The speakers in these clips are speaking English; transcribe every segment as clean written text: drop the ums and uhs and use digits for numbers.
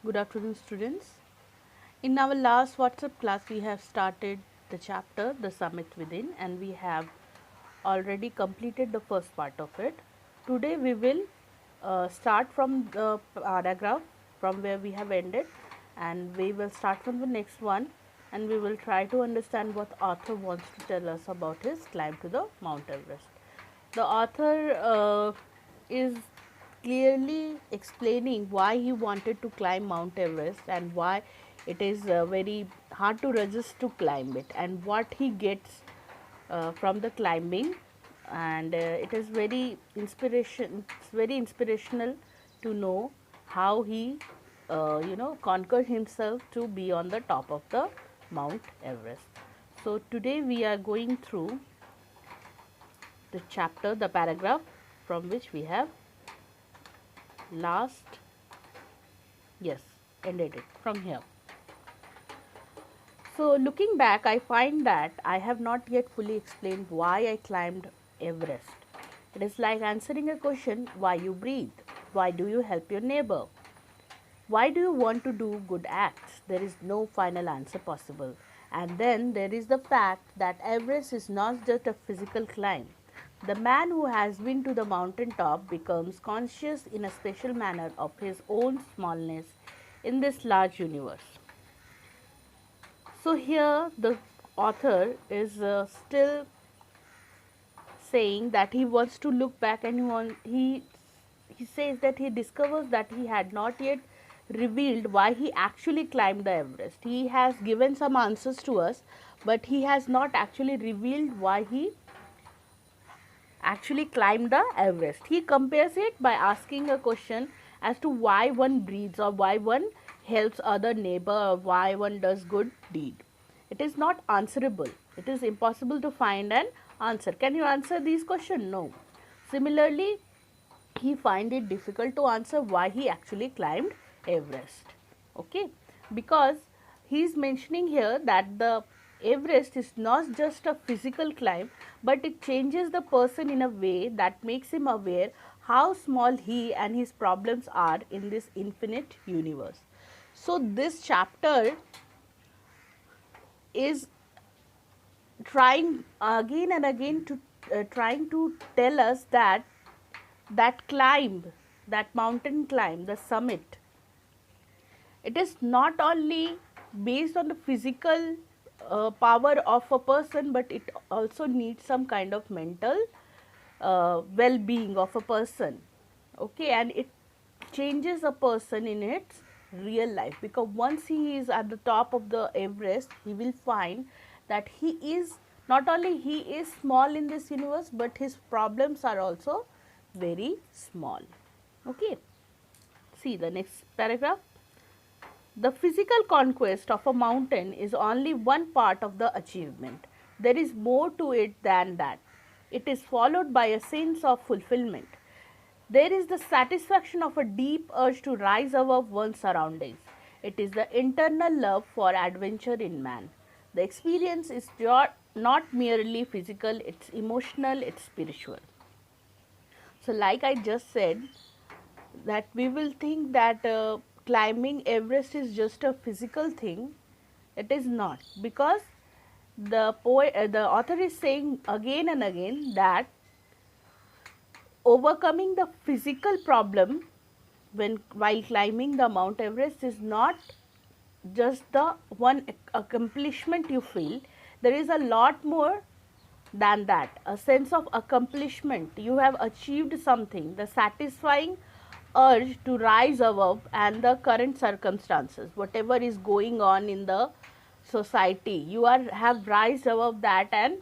Good afternoon, students. In our last WhatsApp class, we have started the chapter The Summit Within, and we have already completed the first part of it. Today, we will start from the paragraph from where we have ended, and we will start from the next one, and we will try to understand what author wants to tell us about his climb to the Mount Everest. The author is clearly explaining why he wanted to climb Mount Everest and why it is very hard to resist to climb it, and what he gets from the climbing, and it is it's very inspirational to know how he conquered himself to be on the top of the Mount Everest. So today we are going through the chapter, the paragraph from which we have last, yes, ended it from here. So looking back, I find that I have not yet fully explained why I climbed Everest. It is like answering a question: why you breathe? Why do you help your neighbor? Why do you want to do good acts? There is no final answer possible. And then there is the fact that Everest is not just a physical climb. The man who has been to the mountain top becomes conscious in a special manner of his own smallness in this large universe. So here the author is still saying that he wants to look back, and he says that he discovers that he had not yet revealed why he actually climbed the Everest. He has given some answers to us, but he has not actually revealed why he actually climbed the Everest. He compares it by asking a question as to why one breathes, or why one helps other neighbor, or why one does good deed. It is not answerable. It is impossible to find an answer. Can you answer these questions? No. Similarly, he find it difficult to answer why he actually climbed Everest. Okay, because he is mentioning here that the Everest is not just a physical climb, but it changes the person in a way that makes him aware how small he and his problems are in this infinite universe. So this chapter is trying again and again to trying to tell us that climb, that mountain climb, the summit, it is not only based on the physical power of a person, but it also needs some kind of mental well-being of a person. Okay, and it changes a person in its real life, because once he is at the top of the Everest, he will find that he is not only he is small in this universe, but his problems are also very small. Okay, see the next paragraph. The physical conquest of a mountain is only one part of the achievement. There is more to it than that. It is followed by a sense of fulfillment. There is the satisfaction of a deep urge to rise above one's surroundings. It is the internal love for adventure in man. The experience is not merely physical, it's emotional, it's spiritual. So, like I just said, that we will think that climbing Everest is just a physical thing. It is not, because the author is saying again and again that overcoming the physical problem when while climbing the Mount Everest is not just the one accomplishment you feel. There is a lot more than that, a sense of accomplishment. You have achieved something, the satisfying urge to rise above and the current circumstances, whatever is going on in the society. You have rise above that, and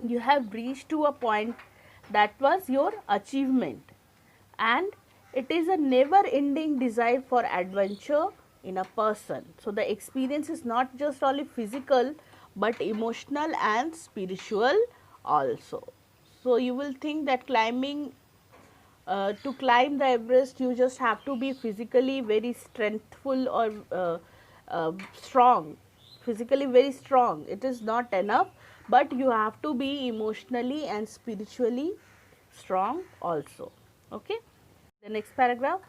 you have reached to a point that was your achievement, and it is a never ending desire for adventure in a person. So the experience is not just only physical, but emotional and spiritual also. So you will think that climbing to climb the Everest, you just have to be physically very strengthful, or strong, physically very strong. It is not enough, but you have to be emotionally and spiritually strong also. Okay. The next paragraph.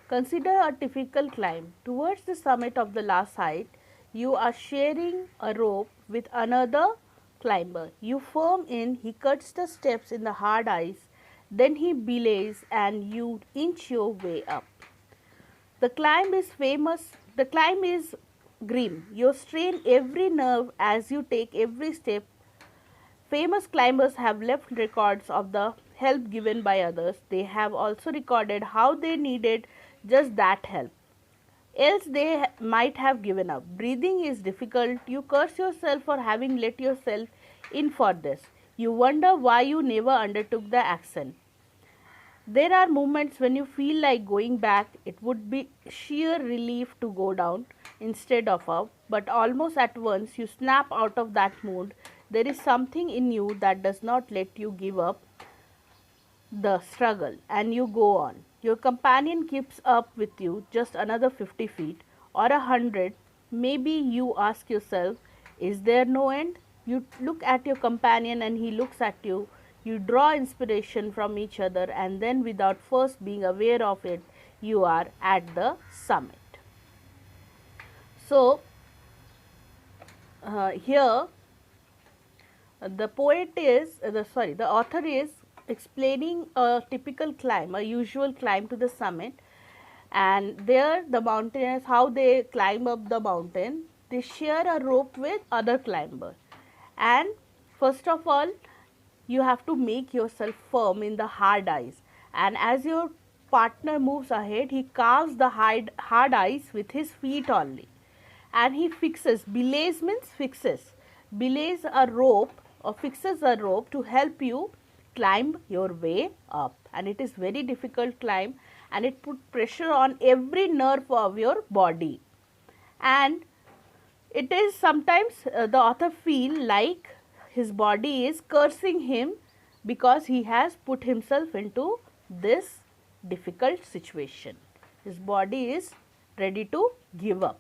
Consider a typical climb. Towards the summit of the last height, you are sharing a rope with another climber. You firm in, he cuts the steps in the hard ice, then he belays and you inch your way up. The climb is famous, the climb is grim. You strain every nerve as you take every step. Famous climbers have left records of the help given by others. They have also recorded how they needed just that help. Else they might have given up. Breathing is difficult. You curse yourself for having let yourself in for this. You wonder why you never undertook the action. There are moments when you feel like going back. It would be sheer relief to go down instead of up, but almost at once you snap out of that mood. There is something in you that does not let you give up the struggle and you go on. Your companion keeps up with you just another 50 feet or 100. Maybe you ask yourself, is there no end? You look at your companion and he looks at you. You draw inspiration from each other and then, without first being aware of it, you are at the summit. So, here the poet is, the author is explaining a typical climb, a usual climb to the summit, and there the mountaineers, how they climb up the mountain. They share a rope with other climbers, and first of all, you have to make yourself firm in the hard ice, and as your partner moves ahead, he carves the hard ice with his feet only, and he fixes, belays means fixes, belays a rope or fixes a rope to help you climb your way up. And it is very difficult climb, and it put pressure on every nerve of your body. And it is sometimes the author feel like his body is cursing him because he has put himself into this difficult situation. His body is ready to give up.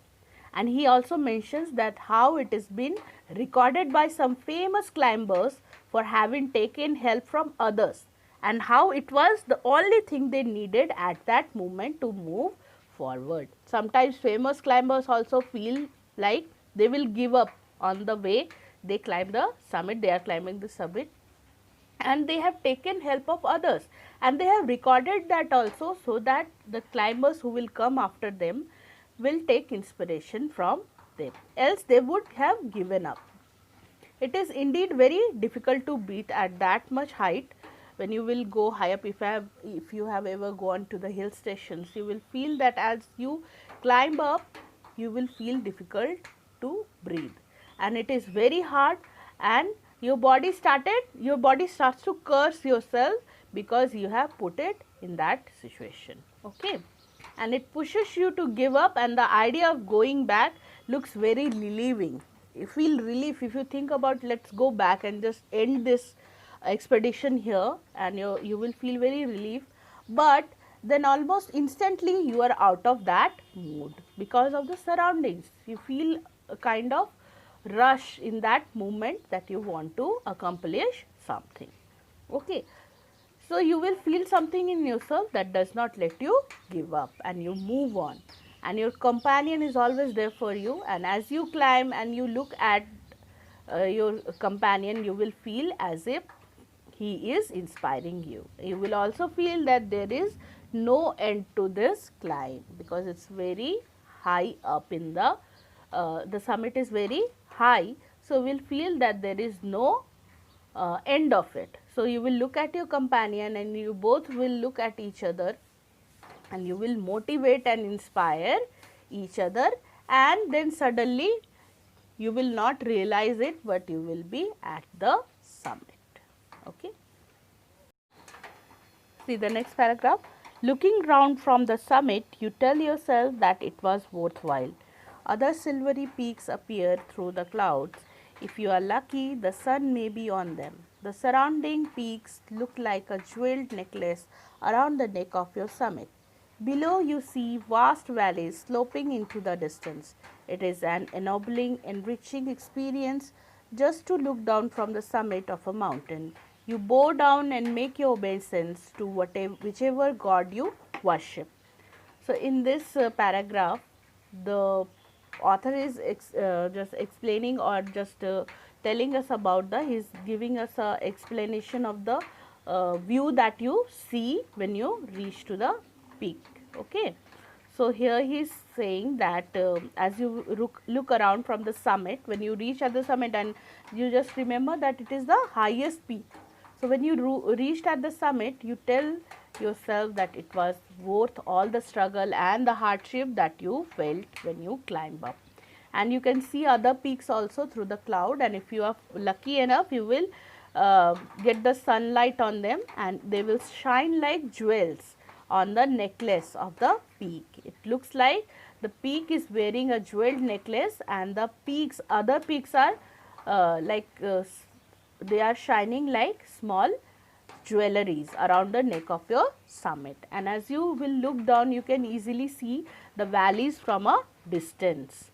And he also mentions that how it has been recorded by some famous climbers for having taken help from others, and how it was the only thing they needed at that moment to move forward. Sometimes famous climbers also feel like they will give up on the way they climb the summit, they are climbing the summit, and they have taken help of others, and they have recorded that also, so that the climbers who will come after them will take inspiration from them, else they would have given up. It is indeed very difficult to beat at that much height. When you will go high up, if you have ever gone to the hill stations, you will feel that as you climb up, you will feel difficult to breathe, and it is very hard, and your body starts to curse yourself because you have put it in that situation. Okay, and it pushes you to give up, and the idea of going back looks very relieving. You feel relief if you think about, let's go back and just end this expedition here, and you will feel very relief, but then almost instantly you are out of that mood because of the surroundings. You feel a kind of rush in that moment that you want to accomplish something. Okay. So, you will feel something in yourself that does not let you give up, and you move on, and your companion is always there for you, and as you climb and you look at your companion, you will feel as if he is inspiring you. You will also feel that there is no end to this climb because it is very high up in the summit is very high. So, we will feel that there is no end of it. So, you will look at your companion and you both will look at each other, and you will motivate and inspire each other, and then suddenly you will not realize it, but you will be at the summit. Okay. See the next paragraph. Looking round from the summit, you tell yourself that it was worthwhile. Other silvery peaks appear through the clouds. If you are lucky, the sun may be on them. The surrounding peaks look like a jeweled necklace around the neck of your summit. Below you see vast valleys sloping into the distance. It is an ennobling, enriching experience just to look down from the summit of a mountain. You bow down and make your obeisance to whichever god you worship. So in this paragraph, the author is just explaining or just telling us about he's giving us a explanation of the view that you see when you reach to the peak. Okay. So here he is saying that as you look around from the summit, when you reach at the summit, and you just remember that it is the highest peak. So when you reached at the summit, you tell yourself that it was worth all the struggle and the hardship that you felt when you climb up. And you can see other peaks also through the cloud, and if you are lucky enough, you will get the sunlight on them, and they will shine like jewels on the necklace of the peak. It looks like the peak is wearing a jeweled necklace, and the peaks, other peaks are they are shining like small jewelries around the neck of your summit. And as you will look down, you can easily see the valleys from a distance.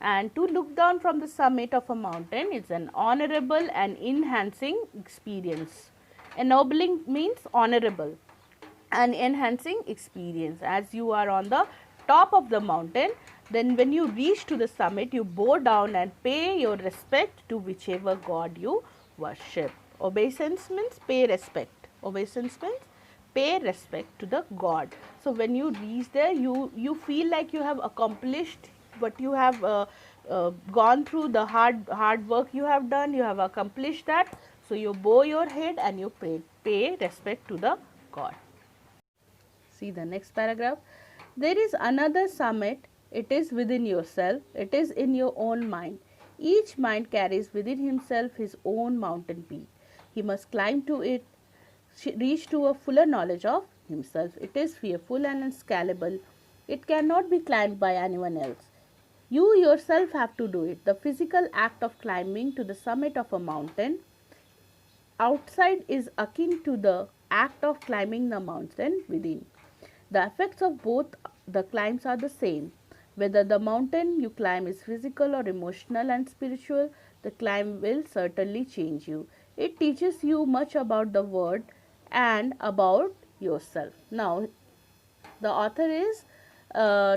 And to look down from the summit of a mountain is an honorable and enhancing experience. Ennobling means honorable, and enhancing experience. As you are on the top of the mountain, then when you reach to the summit, you bow down and pay your respect to whichever god you worship. Obeisance means pay respect. Obeisance means pay respect to the god. So when you reach there, you feel like you have accomplished what you have gone through, the hard work you have done, you have accomplished that. So you bow your head and you pay respect to the god. See the next paragraph. There is another summit. It is within yourself. It is in your own mind. Each mind carries within himself his own mountain peak. He must climb to it, reach to a fuller knowledge of himself. It is fearful and unscalable. It cannot be climbed by anyone else. You yourself have to do it. The physical act of climbing to the summit of a mountain outside is akin to the act of climbing the mountain within. The effects of both the climbs are the same. Whether the mountain you climb is physical or emotional and spiritual, the climb will certainly change you. It teaches you much about the world and about yourself. Now, the author is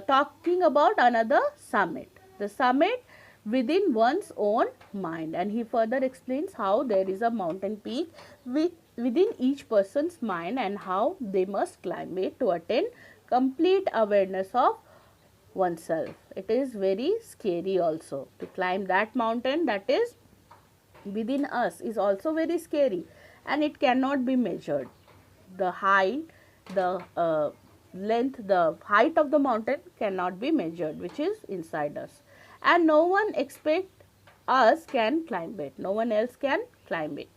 talking about another summit, the summit within one's own mind, and he further explains how there is a mountain peak within each person's mind and how they must climb it to attain complete awareness of oneself. It is very scary also to climb that mountain that is within us, is also very scary, and it cannot be measured. The height, the length, the height of the mountain cannot be measured, which is inside us, and no one except us can climb it. No one else can climb it.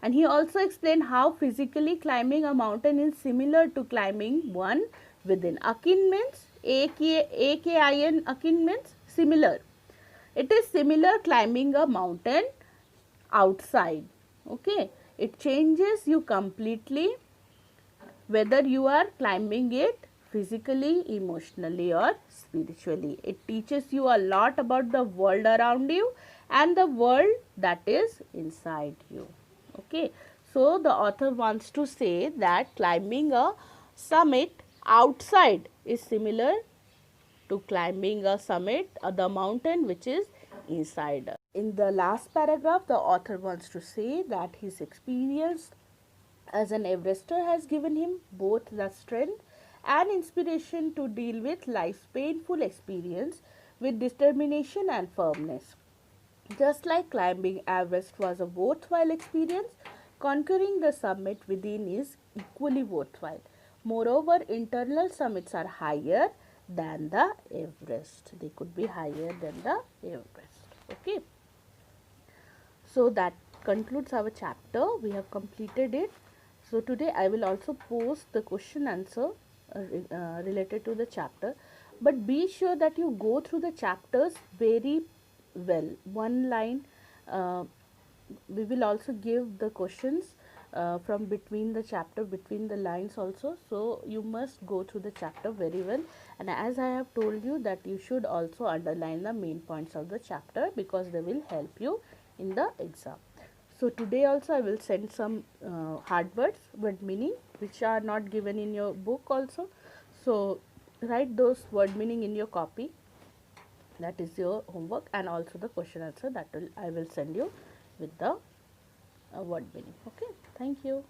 And he also explained how physically climbing a mountain is similar to climbing one within. Akin means A-K-I-N, akin means similar. It is similar climbing a mountain outside. Okay, it changes you completely whether you are climbing it physically, emotionally or spiritually. It teaches you a lot about the world around you and the world that is inside you. Okay, so the author wants to say that climbing a summit outside is similar to climbing a summit, the mountain which is inside us. In the last paragraph, the author wants to say that his experience as an Everester has given him both the strength and inspiration to deal with life's painful experience with determination and firmness. Just like climbing Everest was a worthwhile experience, conquering the summit within is equally worthwhile. Moreover, internal summits are higher than the Everest. They could be higher than the Everest. Okay. So that concludes our chapter. We have completed it. So today I will also post the question answer related to the chapter. But be sure that you go through the chapters very well. One line, we will also give the questions from between the chapter, between the lines also. So you must go through the chapter very well. And as I have told you that you should also underline the main points of the chapter, because they will help you in the exam. So today also I will send some hard words, word meaning, which are not given in your book also. So write those word meaning in your copy. That is your homework, and also the question answer that will I will send you with the word meaning. Okay, thank you.